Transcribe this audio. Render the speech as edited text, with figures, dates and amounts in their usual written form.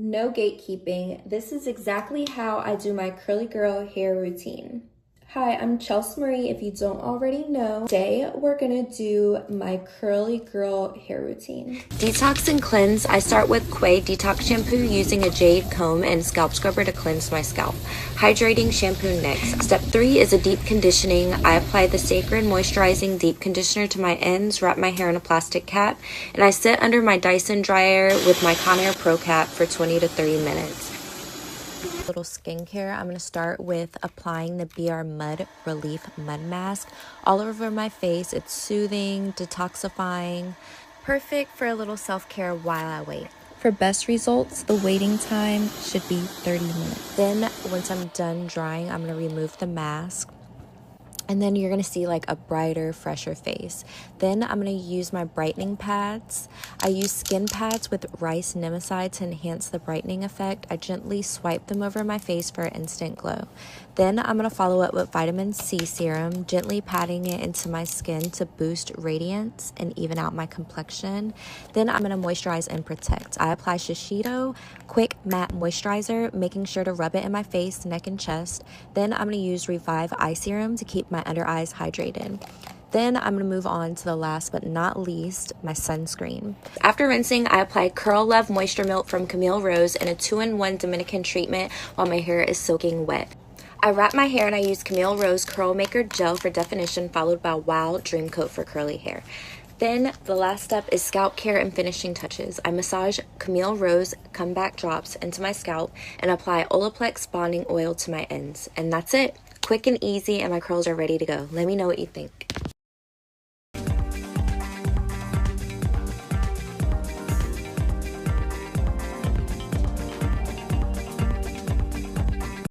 no gatekeeping. This is exactly how I do my curly girl hair routine. Hi, I'm Chelsea Marie, if you don't already know. Today, we're gonna do my curly girl hair routine. Detox and cleanse. I start with Quay Detox Shampoo using a jade comb and scalp scrubber to cleanse my scalp. Hydrating shampoo next. Step 3 is a deep conditioning. I apply the Sacred Moisturizing Deep Conditioner to my ends, wrap my hair in a plastic cap, and I sit under my Dyson dryer with my Conair Pro Cap for 20 to 30 minutes. Little skincare. I'm going to start with applying the BR Mud Relief Mud Mask all over my face. It's soothing, detoxifying, perfect for a little self-care while I wait. For best results, the waiting time should be 30 minutes. Then once I'm done drying, I'm going to remove the mask. And then you're going to see like a brighter, fresher face. Then I'm going to use my brightening pads. I use skin pads with rice nematide to enhance the brightening effect. I gently swipe them over my face for an instant glow. Then I'm going to follow up with vitamin C serum, gently patting it into my skin to boost radiance and even out my complexion. Then I'm going to moisturize and protect. I apply Shiseido Quick Matte Moisturizer, making sure to rub it in my face, neck, and chest. Then I'm going to use Revive Eye Serum to keep my under eyes hydrated. Then I'm going to move on to the last but not least, my sunscreen. After rinsing, I apply Curl Love Moisture Milk from Camille Rose and a 2-in-1 Dominican treatment while my hair is soaking wet. I wrap my hair and I use Camille Rose Curl Maker Gel for definition, followed by Wild Dream Coat for curly hair. Then the last step is scalp care and finishing touches. I massage Camille Rose Comeback Drops into my scalp and apply Olaplex Bonding Oil to my ends. And that's it. Quick and easy, and my curls are ready to go. Let me know what you think.